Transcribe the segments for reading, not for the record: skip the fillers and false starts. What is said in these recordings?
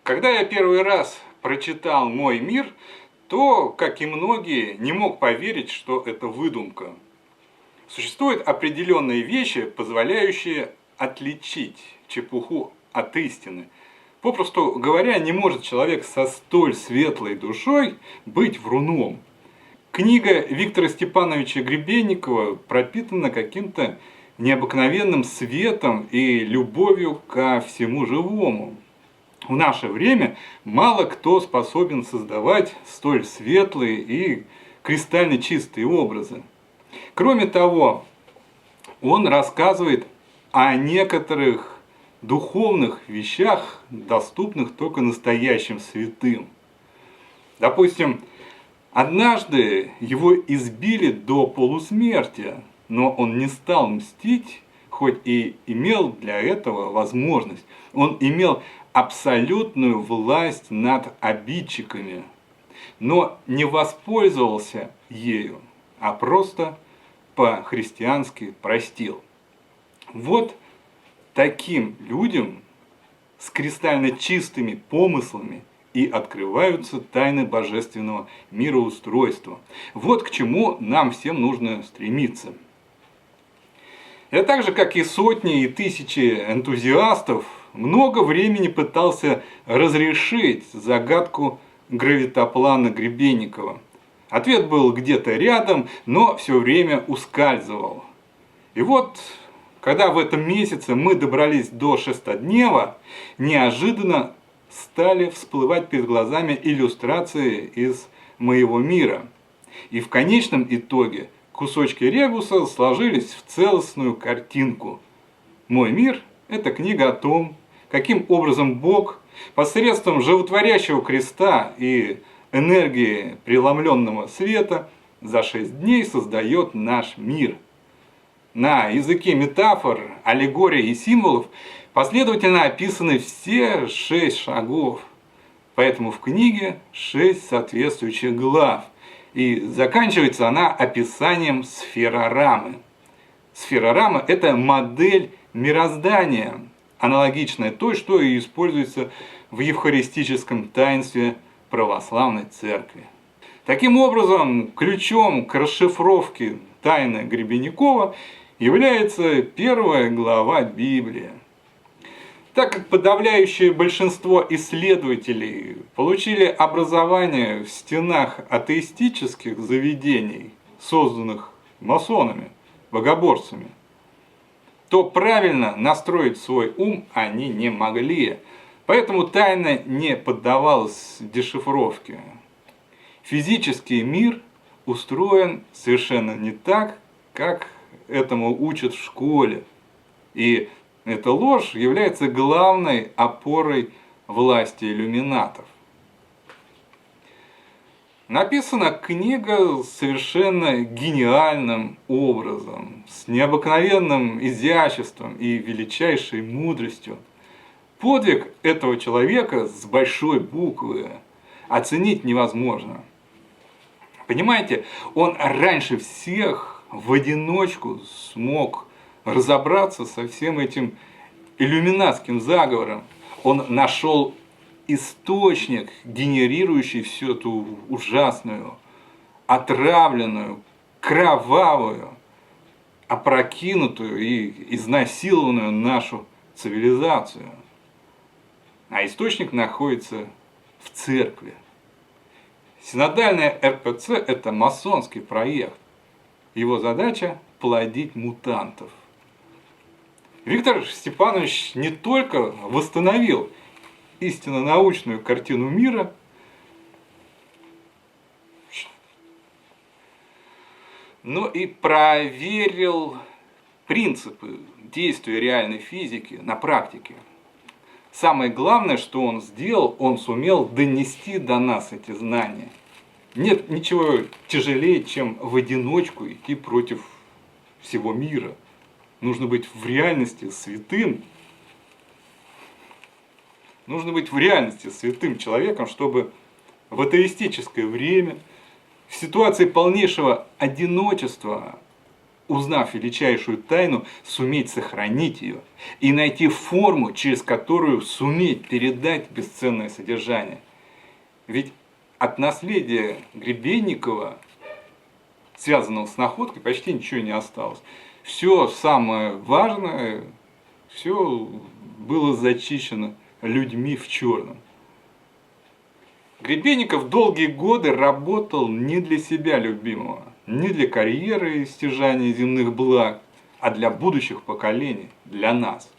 Когда я первый раз прочитал «Мой мир», то, как и многие, не мог поверить, что это выдумка. Существуют определенные вещи, позволяющие отличить чепуху от истины. Попросту говоря, не может человек со столь светлой душой быть вруном. Книга Виктора Степановича Гребенникова пропитана каким-то необыкновенным светом и любовью ко всему живому. В наше время мало кто способен создавать столь светлые и кристально чистые образы. Кроме того, он рассказывает о некоторых духовных вещах, доступных только настоящим святым. Допустим, однажды его избили до полусмерти, но он не стал мстить, хоть и имел для этого возможность. Он имел абсолютную власть над обидчиками, но не воспользовался ею, а просто по-христиански простил. Вот таким людям с кристально чистыми помыслами и открываются тайны божественного мироустройства. Вот к чему нам всем нужно стремиться. Я так же, как и сотни и тысячи энтузиастов, много времени пытался разрешить загадку гравитоплана Гребенникова. Ответ был где-то рядом, но все время ускальзывал. И вот, когда в этом месяце мы добрались до шестоднева, неожиданно стали всплывать перед глазами иллюстрации из моего мира. И в конечном итоге кусочки ребуса сложились в целостную картинку. «Мой мир» – это книга о том, каким образом Бог посредством животворящего креста и энергии преломленного света за 6 дней создает наш мир. На языке метафор, аллегорий и символов последовательно описаны все 6 шагов. Поэтому в книге 6 соответствующих глав. И заканчивается она описанием сферорамы. Сферорама – это модель мироздания, аналогичная той, что и используется в евхаристическом таинстве православной церкви. Таким образом, ключом к расшифровке тайны Гребенникова является первая глава Библии. Так как подавляющее большинство исследователей получили образование в стенах атеистических заведений, созданных масонами, богоборцами, то правильно настроить свой ум они не могли. Поэтому тайна не поддавалась дешифровке. Физический мир устроен совершенно не так, как этому учат в школе. И эта ложь является главной опорой власти иллюминатов. Написана книга совершенно гениальным образом, с необыкновенным изяществом и величайшей мудростью. Подвиг этого человека с большой буквы оценить невозможно. Понимаете, он раньше всех в одиночку смог разобраться со всем этим иллюминатским заговором. Он нашел источник, генерирующий всю эту ужасную, отравленную, кровавую, опрокинутую и изнасилованную нашу цивилизацию. А источник находится в церкви. Синодальная РПЦ – это масонский проект. Его задача – плодить мутантов. Виктор Степанович не только восстановил истинно научную картину мира, но и проверил принципы действия реальной физики на практике. Самое главное, что он сделал, он сумел донести до нас эти знания. Нет ничего тяжелее, чем в одиночку идти против всего мира. Нужно быть в реальности святым. Нужно быть в реальности святым человеком, чтобы в атеистическое время, в ситуации полнейшего одиночества, узнав величайшую тайну, суметь сохранить ее и найти форму, через которую суметь передать бесценное содержание. Ведь от наследия Гребенникова, связанного с находкой, почти ничего не осталось. Все самое важное, все было зачищено людьми в черном. Гребенников долгие годы работал не для себя любимого, не для карьеры и стяжания земных благ, а для будущих поколений, для нас.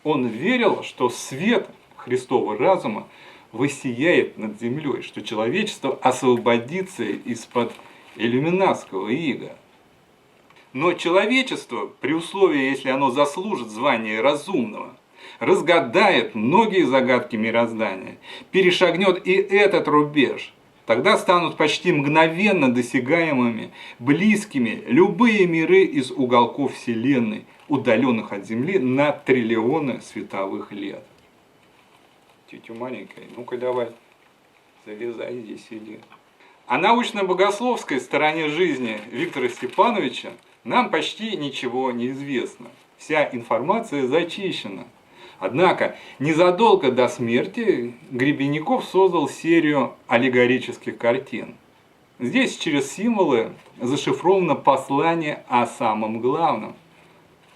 Он верил, что свет Христова разума воссияет над землей, что человечество освободится из-под иллюминатского ига. Но человечество, при условии, если оно заслужит звание разумного, разгадает многие загадки мироздания, перешагнет и этот рубеж, тогда станут почти мгновенно досягаемыми, близкими любые миры из уголков Вселенной, удаленных от Земли на триллионы световых лет. Тетя маленькая, ну-ка давай, залезай здесь, сиди. О научно-богословской стороне жизни Виктора Степановича нам почти ничего не известно. Вся информация зачищена. Однако, незадолго до смерти Гребенников создал серию аллегорических картин. Здесь через символы зашифровано послание о самом главном.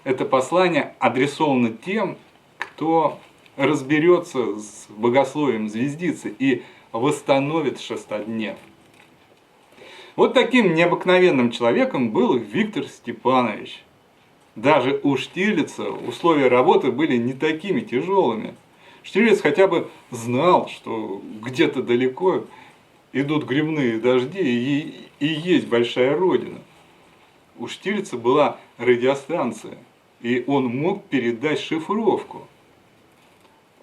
Это послание адресовано тем, кто разберется с богословием звездицы и восстановит шестоднев. Вот таким необыкновенным человеком был Виктор Степанович. Даже у Штирлица условия работы были не такими тяжелыми. Штирлиц хотя бы знал, что где-то далеко идут грибные дожди и есть большая родина. У Штирлица была радиостанция, и он мог передать шифровку.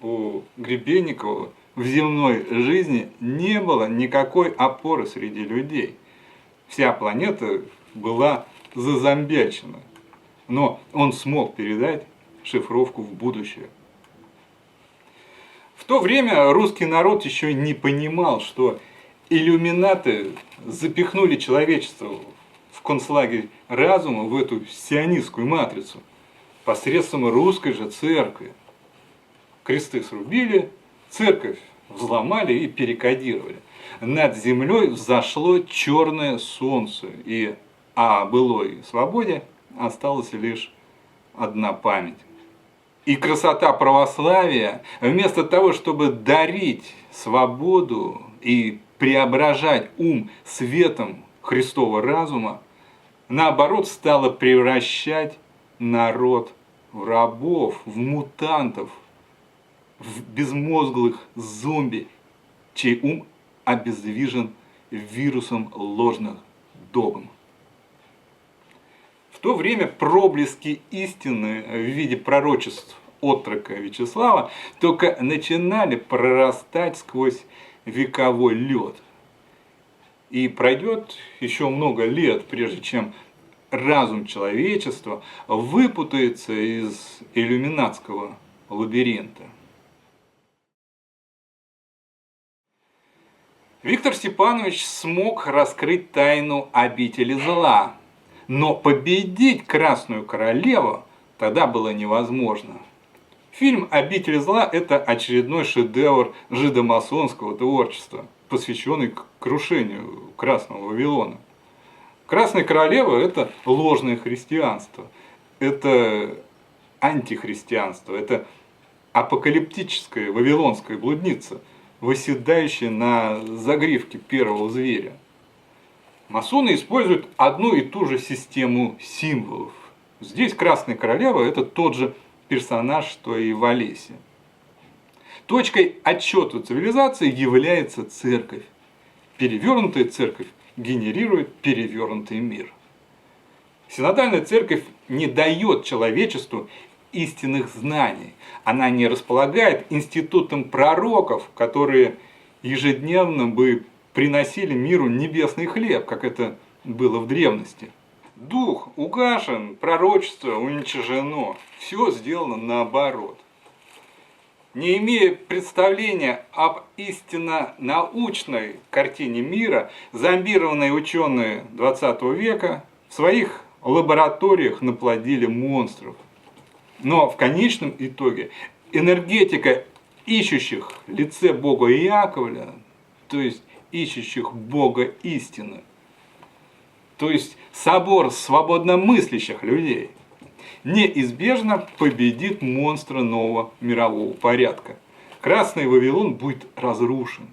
У Гребенникова в земной жизни не было никакой опоры среди людей. Вся планета была зазомбячена. Но он смог передать шифровку в будущее. В то время русский народ еще не понимал, что иллюминаты запихнули человечество в концлагерь разума, в эту сионистскую матрицу, посредством русской же церкви. Кресты срубили, церковь взломали и перекодировали. Над землей взошло черное солнце, и о былой свободе осталась лишь одна память. И красота православия, вместо того, чтобы дарить свободу и преображать ум светом Христова разума, наоборот, стала превращать народ в рабов, в мутантов, в безмозглых зомби, чей ум обездвижен вирусом ложных догм. В то время проблески истины в виде пророчеств отрока Вячеслава только начинали прорастать сквозь вековой лед. И пройдет еще много лет, прежде чем разум человечества выпутается из иллюминатского лабиринта. Виктор Степанович смог раскрыть тайну обители зла, но победить Красную Королеву тогда было невозможно. Фильм «Обитель зла» – это очередной шедевр жидомасонского творчества, посвященный крушению Красного Вавилона. Красная Королева – это ложное христианство, это антихристианство, это апокалиптическая вавилонская блудница, восседающая на загривке первого зверя. Масоны используют одну и ту же систему символов. Здесь Красная Королева – это тот же персонаж, что и в Олесе. Точкой отсчета цивилизации является церковь. Перевернутая церковь генерирует перевернутый мир. Синодальная церковь не дает человечеству истинных знаний. Она не располагает институтом пророков, которые ежедневно бы приносили миру небесный хлеб, как это было в древности. Дух угашен, пророчество уничтожено. Все сделано наоборот. Не имея представления об истинно научной картине мира, зомбированные ученые XX века в своих в лабораториях наплодили монстров. Но в конечном итоге энергетика ищущих в лице Бога Яковля, то есть ищущих Бога истины, то есть собор свободномыслящих людей, неизбежно победит монстра нового мирового порядка. Красный Вавилон будет разрушен.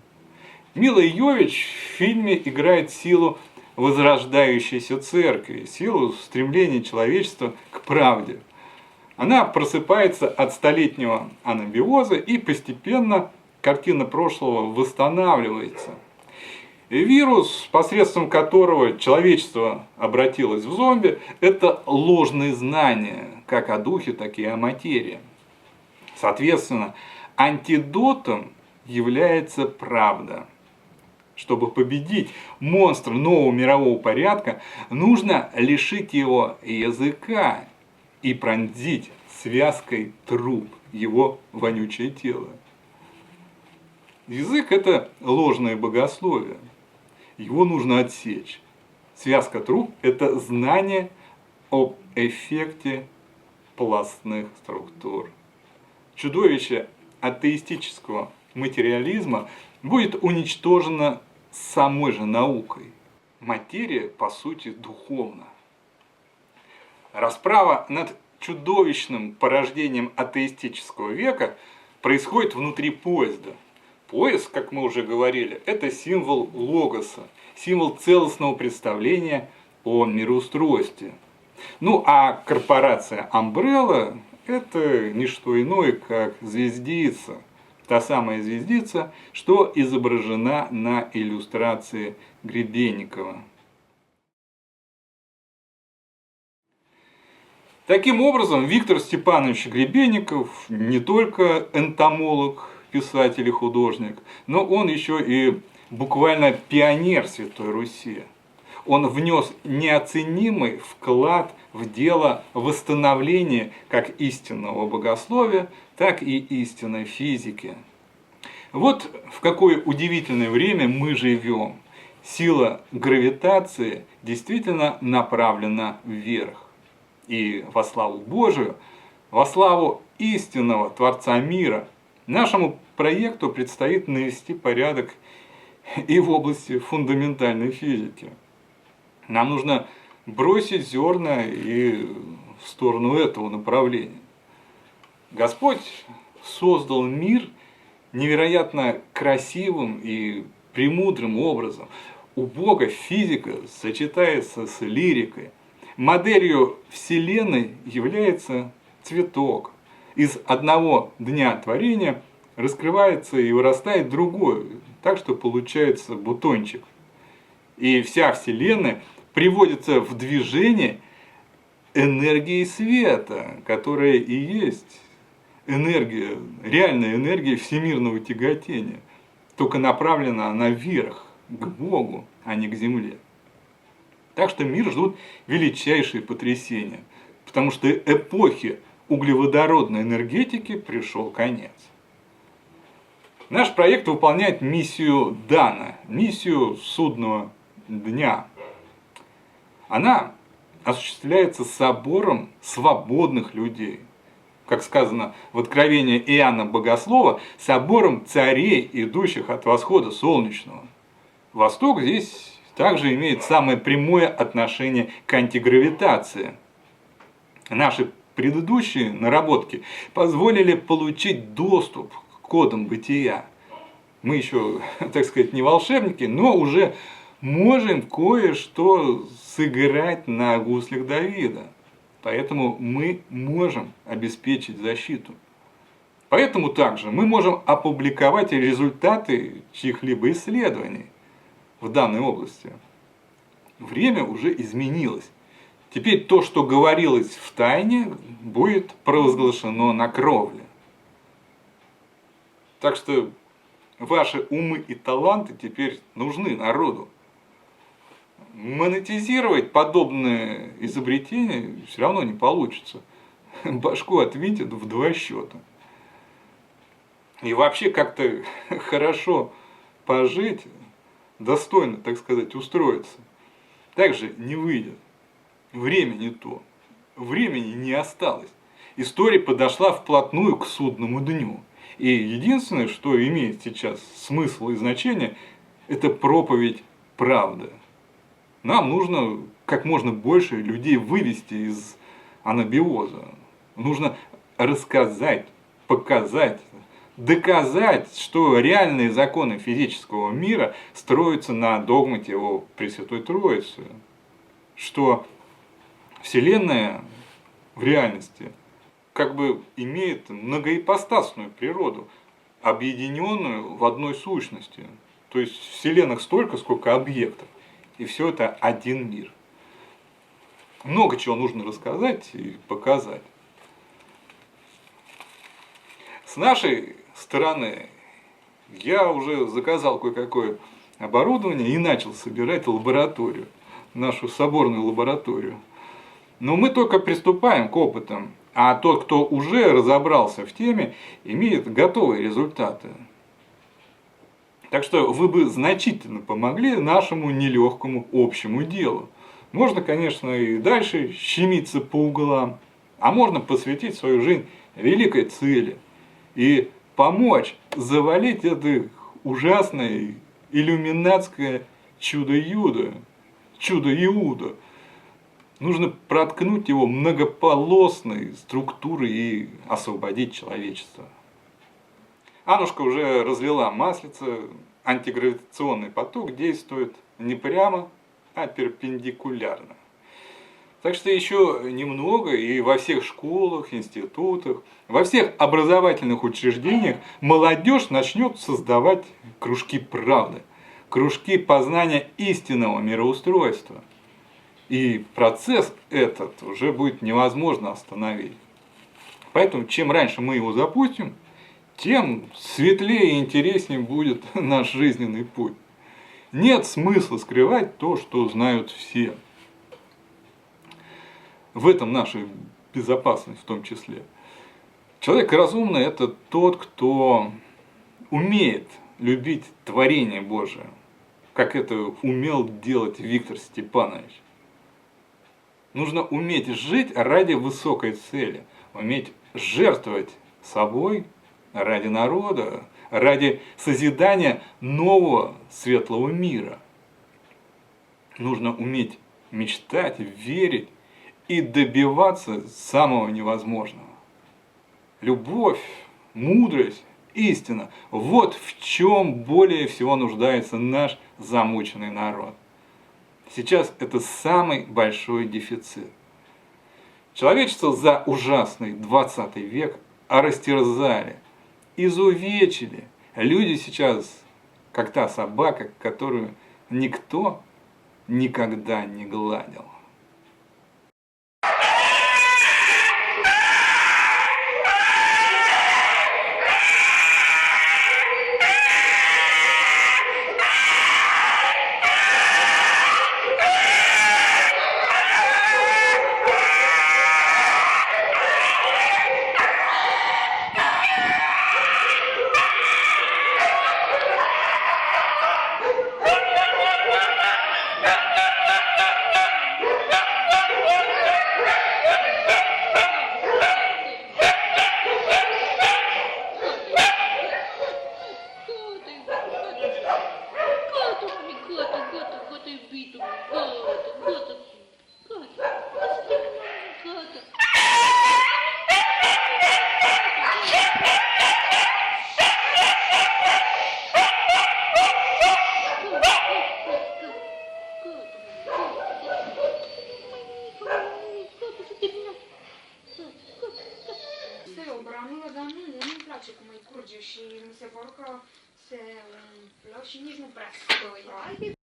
Мила Йовович в фильме играет силу возрождающейся церкви, силу стремления человечества к правде. Она просыпается от столетнего анабиоза, и постепенно картина прошлого восстанавливается. Вирус, посредством которого человечество обратилось в зомби, это ложные знания, как о духе, так и о материи. Соответственно, антидотом является правда. Чтобы победить монстра нового мирового порядка, нужно лишить его языка и пронзить связкой труб его вонючее тело. Язык – это ложное богословие. Его нужно отсечь. Связка труб – это знание об эффекте пластных структур. Чудовище атеистического материализма будет уничтожено самой же наукой. Материя, по сути, духовна. Расправа над чудовищным порождением атеистического века происходит внутри поезда. Поезд, как мы уже говорили, это символ логоса, символ целостного представления о мироустройстве. Ну а корпорация Umbrella – это не что иное, как звездица. Та самая звездица, что изображена на иллюстрации Гребенникова. Таким образом, Виктор Степанович Гребенников не только энтомолог, писатель и художник, но он еще и буквально пионер Святой Руси. Он внес неоценимый вклад в дело восстановления как истинного богословия, так и истинной физики. Вот в какое удивительное время мы живем. Сила гравитации действительно направлена вверх. И во славу Божию, во славу истинного Творца мира, нашему проекту предстоит навести порядок и в области фундаментальной физики. Нам нужно бросить зерна и в сторону этого направления. Господь создал мир невероятно красивым и премудрым образом. У Бога физика сочетается с лирикой. Моделью Вселенной является цветок. Из одного дня творения раскрывается и вырастает другой, так что получается бутончик. И вся Вселенная приводится в движение энергией света, которая и есть энергия, реальная энергия всемирного тяготения, только направлена она вверх, к Богу, а не к Земле. Так что мир ждут величайшие потрясения, потому что эпохи углеводородной энергетики пришел конец. Наш проект выполняет миссию Дана, миссию судного дня. Она осуществляется собором свободных людей. Как сказано в Откровении Иоанна Богослова, собором царей, идущих от восхода солнечного. Восток здесь также имеет самое прямое отношение к антигравитации. Наши предыдущие наработки позволили получить доступ к кодам бытия. Мы еще, так сказать, не волшебники, но уже можем кое-что сыграть на гуслях Давида. Поэтому мы можем обеспечить защиту. Поэтому также мы можем опубликовать результаты чьих-либо исследований в данной области. Время уже изменилось. Теперь то, что говорилось в тайне, будет провозглашено на кровле. Так что ваши умы и таланты теперь нужны народу. Монетизировать подобное изобретение все равно не получится. Башку отвинтят в 2 счета. И вообще как-то хорошо пожить, достойно, так сказать, устроиться, также не выйдет. время не то. Времени не осталось. История подошла вплотную к судному дню. И единственное, что имеет сейчас смысл и значение, это проповедь правды. Нам нужно как можно больше людей вывести из анабиоза. Нужно рассказать, показать, доказать, что реальные законы физического мира строятся на догмате о Пресвятой Троице. Что Вселенная в реальности как бы имеет многоипостасную природу, объединенную в одной сущности. То есть вселенных столько, сколько объектов. И все это один мир. Много чего нужно рассказать и показать. С нашей стороны я уже заказал кое-какое оборудование и начал собирать лабораторию, нашу соборную лабораторию. Но мы только приступаем к опытам, а тот, кто уже разобрался в теме, имеет готовые результаты. Так что вы бы значительно помогли нашему нелегкому общему делу. Можно, конечно, и дальше щемиться по углам, а можно посвятить свою жизнь великой цели и помочь завалить это ужасное иллюминатское чудо-юдо, чудо-иуда. Нужно проткнуть его многополосной структурой и освободить человечество. Аннушка уже разлила маслице, антигравитационный поток действует не прямо, а перпендикулярно. Так что еще немного и во всех школах, институтах, во всех образовательных учреждениях молодежь начнет создавать кружки правды, кружки познания истинного мироустройства. И процесс этот уже будет невозможно остановить. Поэтому чем раньше мы его запустим, тем светлее и интереснее будет наш жизненный путь. Нет смысла скрывать то, что знают все. В этом наша безопасность в том числе. Человек разумный – это тот, кто умеет любить творение Божие, как это умел делать Виктор Степанович. Нужно уметь жить ради высокой цели, уметь жертвовать собой ради народа, ради созидания нового светлого мира. Нужно уметь мечтать, верить и добиваться самого невозможного. Любовь, мудрость, истина – вот в чем более всего нуждается наш замученный народ. Сейчас это самый большой дефицит. Человечество за ужасный 20 век растерзали, изувечили. Люди сейчас, как та собака, которую никто никогда не гладил. Și mi se pare că se umflă și nici nu prea stoia.